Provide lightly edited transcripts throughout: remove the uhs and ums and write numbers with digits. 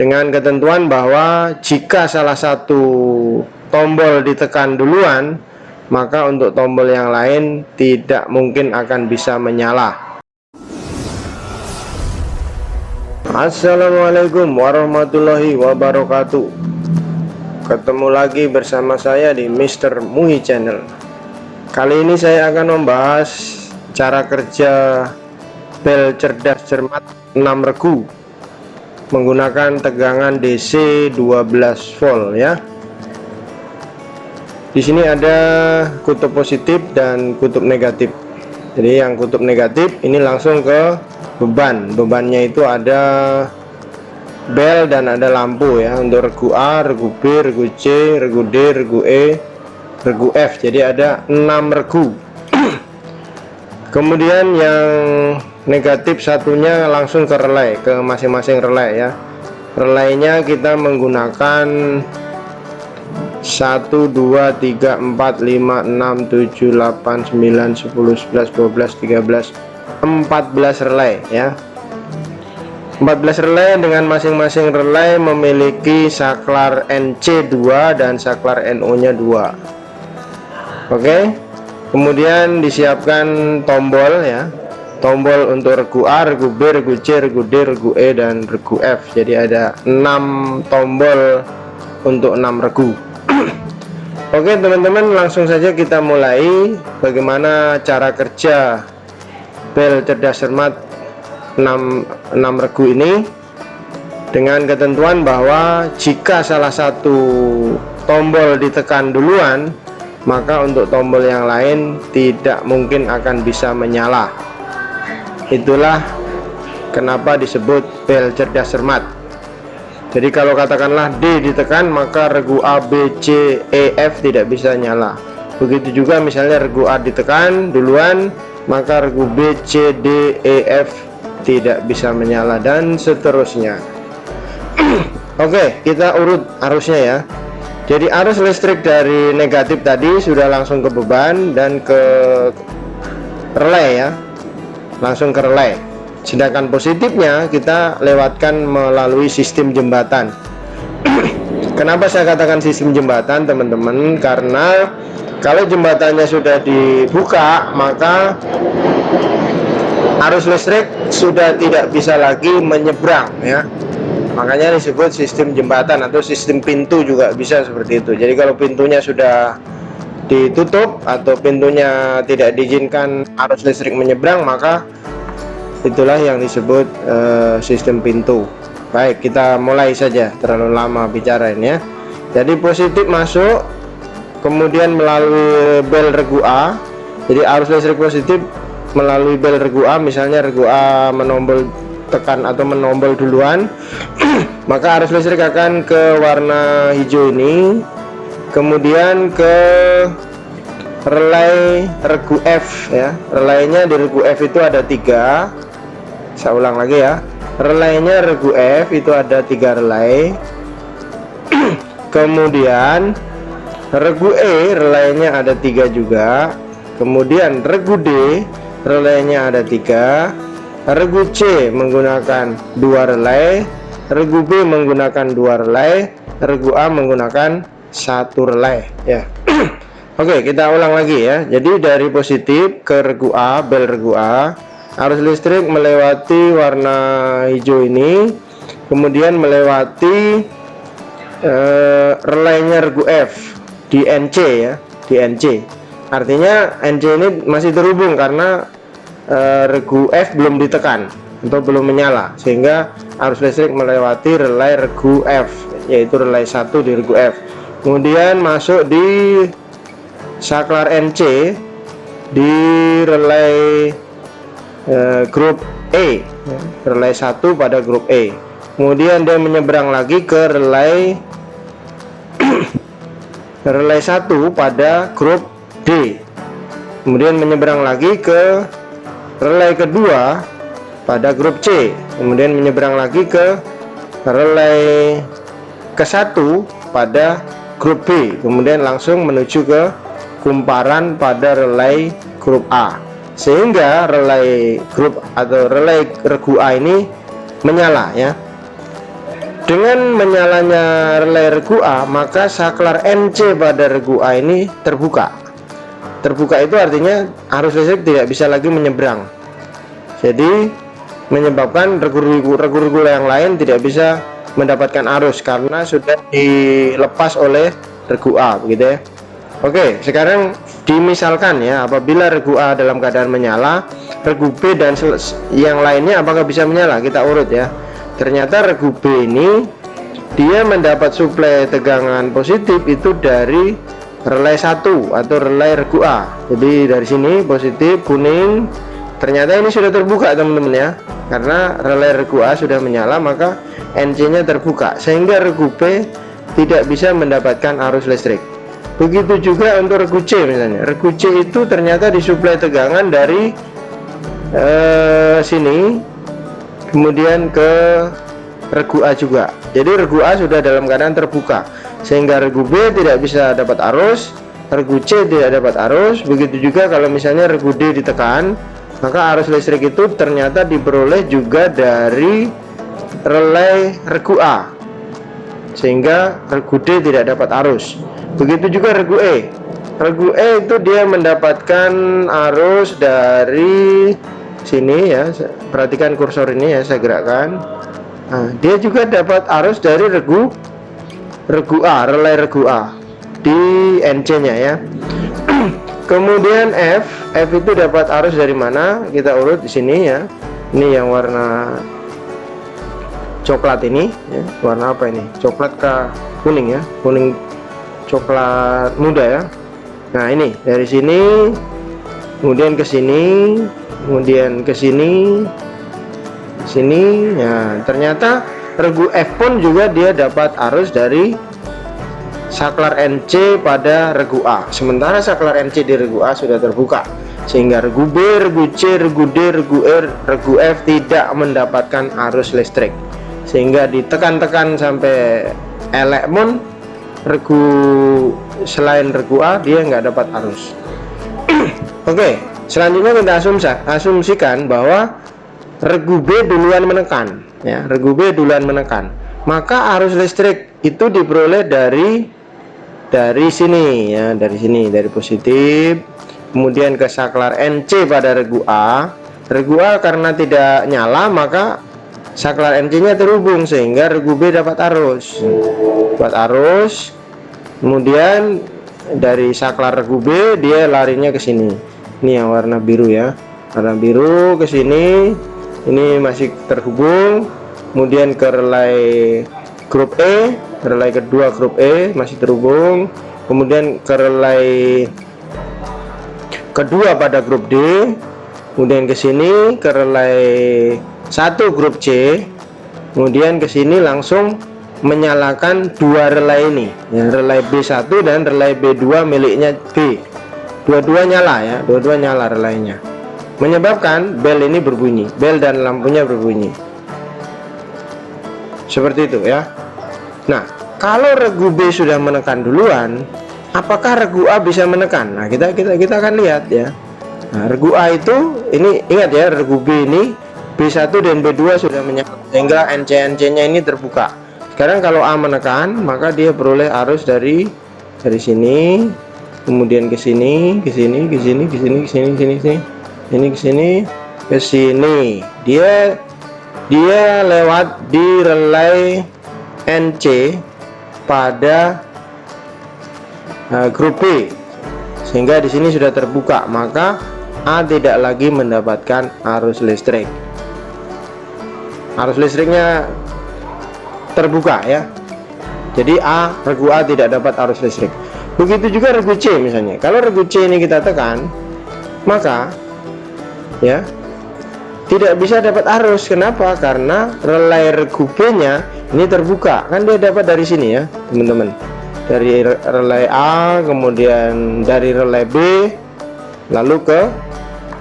dengan ketentuan bahwa jika salah satu tombol ditekan duluan, maka untuk tombol yang lain tidak mungkin akan bisa menyala. Assalamualaikum warahmatullahi wabarakatuh. Ketemu lagi bersama saya di Mr. Muhi Channel. Kali ini saya akan membahas cara kerja bel cerdas cermat 6 regu menggunakan tegangan DC 12 volt ya. Di sini ada kutub positif dan kutub negatif. Jadi yang kutub negatif ini langsung ke beban. Bebannya itu ada bel dan ada lampu ya, untuk regu A, regu B, regu C, regu D, regu E, regu F. Jadi ada 6 regu. Kemudian yang negatif satunya langsung ke relay, ke masing-masing relay ya. Relaynya kita menggunakan 1, 2, 3, 4, 5, 6, 7, 8, 9, 10, 11, 12, 13, 14 relay ya. 14 relay dengan masing-masing relay memiliki saklar NC2 dan saklar NO nya 2. Oke. Kemudian disiapkan tombol ya. Tombol untuk regu A, regu B, regu C, regu D, regu E, dan regu F. Jadi ada 6 tombol untuk 6 regu. Oke teman-teman, langsung saja kita mulai bagaimana cara kerja bel cerdas cermat 6 regu ini, dengan ketentuan bahwa jika salah satu tombol ditekan duluan, maka untuk tombol yang lain tidak mungkin akan bisa menyala. Itulah kenapa disebut bel cerdas cermat. Jadi kalau katakanlah D ditekan, maka regu A, B, C, E, F tidak bisa nyala. Begitu juga misalnya regu A ditekan duluan, maka regu B, C, D, E, F tidak bisa menyala, dan seterusnya. Oke, kita urut arusnya ya. Jadi arus listrik dari negatif tadi sudah langsung ke beban dan ke relay ya, langsung ke relay. Sedangkan positifnya kita lewatkan melalui sistem jembatan. Kenapa saya katakan sistem jembatan teman-teman? Karena kalau jembatannya sudah dibuka, maka arus listrik sudah tidak bisa lagi menyeberang ya. Makanya disebut sistem jembatan atau sistem pintu juga bisa seperti itu. Jadi kalau pintunya sudah ditutup atau pintunya tidak diizinkan arus listrik menyeberang, maka itulah yang disebut sistem pintu. Baik, kita mulai saja, terlalu lama bicara ini ya. Jadi positif masuk, kemudian melalui bel regu A. Jadi arus listrik positif melalui bel regu A, misalnya regu A menombol tekan atau menombol duluan, maka arus listrik akan ke warna hijau ini, kemudian ke relay regu F ya. Relaynya di regu F itu ada 3. Saya ulang lagi ya, relaynya regu F itu ada 3 relay. Kemudian regu E relaynya ada 3 juga. Kemudian regu D relaynya ada 3. Regu C menggunakan 2 relay, regu B menggunakan 2 relay, regu A menggunakan 1 relay ya. Oke, kita ulang lagi ya. Jadi dari positif ke regu A, bel regu A, arus listrik melewati warna hijau ini, kemudian melewati relaynya regu F di NC ya, di NC. Artinya NC ini masih terhubung karena regu F belum ditekan atau belum menyala, sehingga arus listrik melewati relay regu F, yaitu relay 1 di regu F. Kemudian masuk di saklar NC di relay grup E, relay 1 pada grup E. Kemudian dia menyeberang lagi ke relay relay 1 pada grup D. Kemudian menyeberang lagi ke relay kedua pada grup C, kemudian menyeberang lagi ke relay ke-1 pada grup B, kemudian langsung menuju ke kumparan pada relay grup A, sehingga relay grup atau relay regu A ini menyala ya. Dengan menyalanya relay regu A, maka saklar NC pada regu A ini terbuka. Terbuka itu artinya arus listrik tidak bisa lagi menyeberang. Jadi menyebabkan regu-regu yang lain tidak bisa mendapatkan arus karena sudah dilepas oleh regu A, begitu ya. Oke, sekarang dimisalkan ya, apabila regu A dalam keadaan menyala, regu B dan yang lainnya apakah bisa menyala? Kita urut ya. Ternyata regu B ini dia mendapat suplai tegangan positif itu dari relay 1 atau relay regu A. Jadi dari sini positif kuning. Ternyata ini sudah terbuka teman-teman ya. Karena relay regu A sudah menyala, maka NC-nya terbuka sehingga regu B tidak bisa mendapatkan arus listrik. Begitu juga untuk regu C misalnya. Regu C itu ternyata disuplai tegangan dari sini kemudian ke regu A juga. Jadi regu A sudah dalam keadaan terbuka sehingga regu B tidak bisa dapat arus, regu C tidak dapat arus. Begitu juga kalau misalnya regu D ditekan, maka arus listrik itu ternyata diperoleh juga dari relay regu A sehingga regu D tidak dapat arus. Begitu juga regu E. Regu E itu dia mendapatkan arus dari sini ya. Perhatikan kursor ini ya, saya gerakkan. Nah, dia juga dapat arus dari regu A, relay regu A di NC-nya ya. Kemudian F itu dapat arus dari mana? Kita urut di sini ya. Ini yang warna coklat ini ya. Warna apa ini? Coklat ke kuning ya. Kuning coklat muda ya. Nah, ini dari sini kemudian ke sini, kemudian ke sini. Sini ya. Ternyata regu F pun juga dia dapat arus dari saklar NC pada regu A. Sementara saklar NC di regu A sudah terbuka sehingga regu B, regu C, regu D, regu E, regu F tidak mendapatkan arus listrik. Sehingga ditekan-tekan sampai elek pun regu selain regu A dia nggak dapat arus. Oke, selanjutnya kita asumsikan bahwa regu B duluan menekan ya, regu B duluan menekan, maka arus listrik itu diperoleh dari sini ya, dari positif kemudian ke saklar NC pada regu A. Regu A karena tidak nyala, maka saklar NC-nya terhubung sehingga regu B dapat arus. Kemudian dari saklar regu B dia larinya ke sini. Ini yang warna biru ya. Warna biru ke sini. Ini masih terhubung. Kemudian ke relay grup E, relay kedua grup E masih terhubung. Kemudian ke relay kedua pada grup D. Kemudian ke sini ke relay 1 grup C. Kemudian ke sini langsung menyalakan dua relay ini ya, relay B1 dan relay B2 miliknya B. Dua-dua nyala ya, dua-dua nyala relaynya, menyebabkan bel ini berbunyi, bel dan lampunya berbunyi seperti itu ya. Nah, kalau regu B sudah menekan duluan, apakah regu A bisa menekan? Nah, kita akan lihat ya. Nah, regu A itu ini ingat ya, regu B ini B1 dan B2 sudah menyala sehingga NC-nya ini terbuka. Sekarang kalau A menekan, maka dia peroleh arus dari sini, kemudian ke sini, ke sini, ke sini, ke sini, ke sini, ke sini, ini ke sini, ke sini. Dia lewat di relay NC pada grup B, sehingga di sini sudah terbuka, maka A tidak lagi mendapatkan arus listrik. Arus listriknya terbuka ya. Jadi regu A tidak dapat arus listrik. Begitu juga regu C misalnya. Kalau regu C ini kita tekan, maka ya tidak bisa dapat arus. Kenapa? Karena relay regu B-nya ini terbuka. Kan dia dapat dari sini ya, teman-teman. Dari relay A, kemudian dari relay B, lalu ke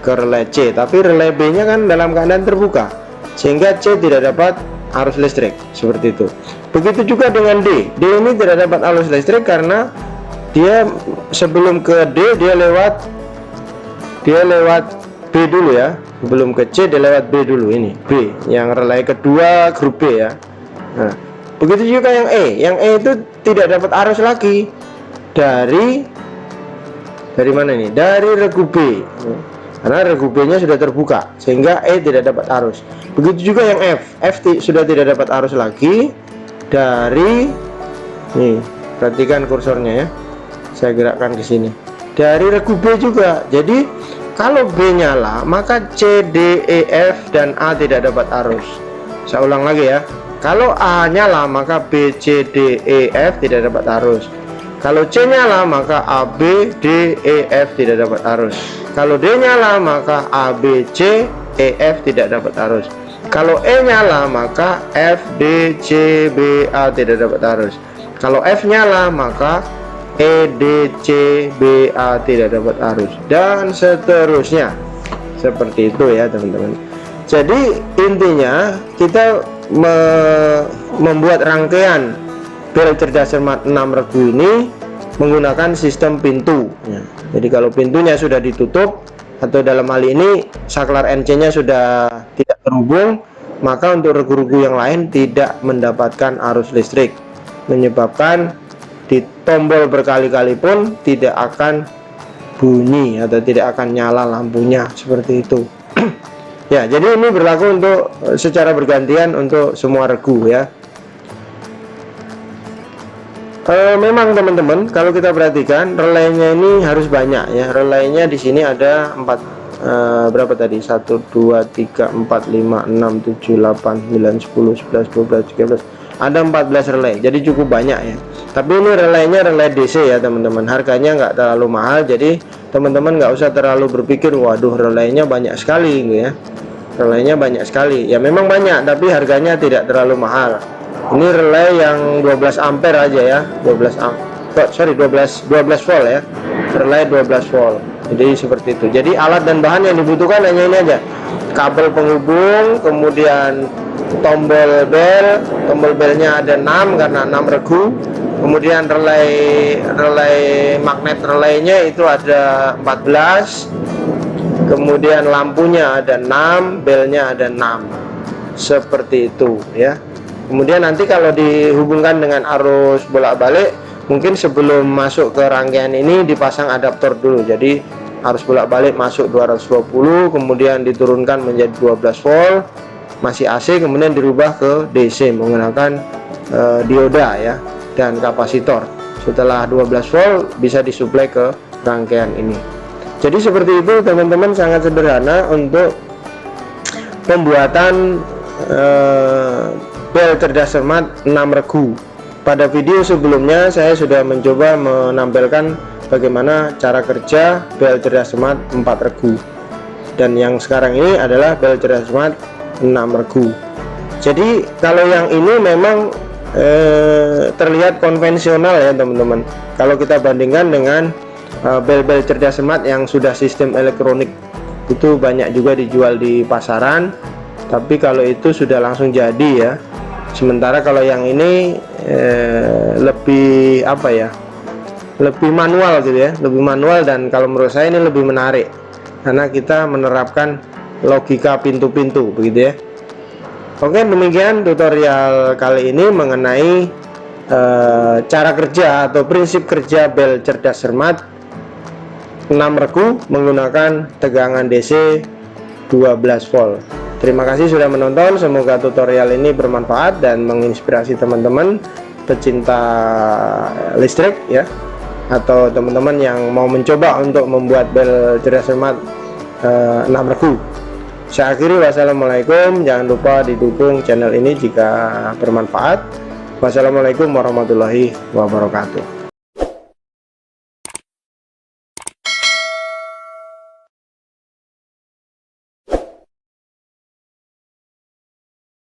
relay C. Tapi relay B-nya kan dalam keadaan terbuka, sehingga C tidak dapat arus listrik. Seperti itu. Begitu juga dengan D. D ini tidak dapat arus listrik karena dia sebelum ke D dia lewat B dulu ya. Sebelum ke C dia lewat B dulu, ini B yang relay kedua grup B ya. Nah, Begitu juga yang E itu tidak dapat arus lagi dari mana ini? Dari regu B, karena regu B nya sudah terbuka sehingga E tidak dapat arus. Begitu juga yang F sudah tidak dapat arus lagi dari, nih perhatikan kursornya ya, saya gerakkan ke sini, dari regu B juga. Jadi kalau B nyala maka C, D, E, F dan A tidak dapat arus. Saya ulang lagi ya, kalau A nyala maka B, C, D, E, F tidak dapat arus. Kalau C nyala maka A, B, D, E, F tidak dapat arus. Kalau D nyala maka A, B, C, E, F tidak dapat arus. Kalau E nyala maka F, D, C, B, A tidak dapat arus. Kalau F nyala maka E, D, C, B, A tidak dapat arus, dan seterusnya. Seperti itu ya teman-teman. Jadi intinya kita membuat rangkaian bel cerdas cermat 6 regu ini menggunakan sistem pintu ya. Jadi kalau pintunya sudah ditutup atau dalam hal ini saklar NC nya sudah tidak terhubung, maka untuk regu-regu yang lain tidak mendapatkan arus listrik, menyebabkan di tombol berkali-kali pun tidak akan bunyi atau tidak akan nyala lampunya, seperti itu. Ya, jadi ini berlaku untuk secara bergantian untuk semua regu ya. Memang teman-teman, kalau kita perhatikan relaynya ini harus banyak ya. Relaynya di sini ada 4, berapa tadi? 1, 2, 3, 4, 5, 6, 7, 8, 9, 10, 11, 12, 13. Ada 14 relay, jadi cukup banyak ya. Tapi ini relaynya relay DC ya teman-teman. Harganya nggak terlalu mahal, jadi teman-teman nggak usah terlalu berpikir waduh relaynya banyak sekali gitu ya. Relaynya banyak sekali ya, memang banyak tapi harganya tidak terlalu mahal. Ini relay yang 12 ampere aja ya, 12 volt ya, relay 12 volt. Jadi seperti itu. Jadi alat dan bahan yang dibutuhkan hanya ini aja, kabel penghubung, kemudian tombol belnya ada 6 karena 6 regu. Kemudian relay magnet relaynya itu ada 14. Kemudian lampunya ada 6, belnya ada 6. Seperti itu ya. Kemudian nanti kalau dihubungkan dengan arus bolak-balik, mungkin sebelum masuk ke rangkaian ini dipasang adaptor dulu. Jadi arus bolak-balik masuk 220, kemudian diturunkan menjadi 12 volt, masih AC, kemudian dirubah ke DC menggunakan dioda ya dan kapasitor. Setelah 12 volt bisa disuplai ke rangkaian ini. Jadi seperti itu teman-teman, sangat sederhana untuk pembuatan bel cerdas cermat 6 regu. Pada video sebelumnya saya sudah mencoba menampilkan bagaimana cara kerja bel cerdas cermat 4 regu, dan yang sekarang ini adalah bel cerdas cermat 6 regu. Jadi kalau yang ini memang terlihat konvensional ya teman-teman, kalau kita bandingkan dengan bel-bel cerdas cermat yang sudah sistem elektronik. Itu banyak juga dijual di pasaran, tapi kalau itu sudah langsung jadi ya. Sementara kalau yang ini lebih apa ya, lebih manual gitu ya, lebih manual, dan kalau menurut saya ini lebih menarik karena kita menerapkan logika pintu-pintu begitu ya. Oke, demikian tutorial kali ini mengenai cara kerja atau prinsip kerja bel cerdas cermat 6 regu menggunakan tegangan DC 12 volt. Terima kasih sudah menonton, semoga tutorial ini bermanfaat dan menginspirasi teman-teman pecinta listrik ya, atau teman-teman yang mau mencoba untuk membuat bel cerdas cermat 6 regu. Saya akhiri, wassalamualaikum. Jangan lupa didukung channel ini jika bermanfaat. Wassalamualaikum warahmatullahi wabarakatuh.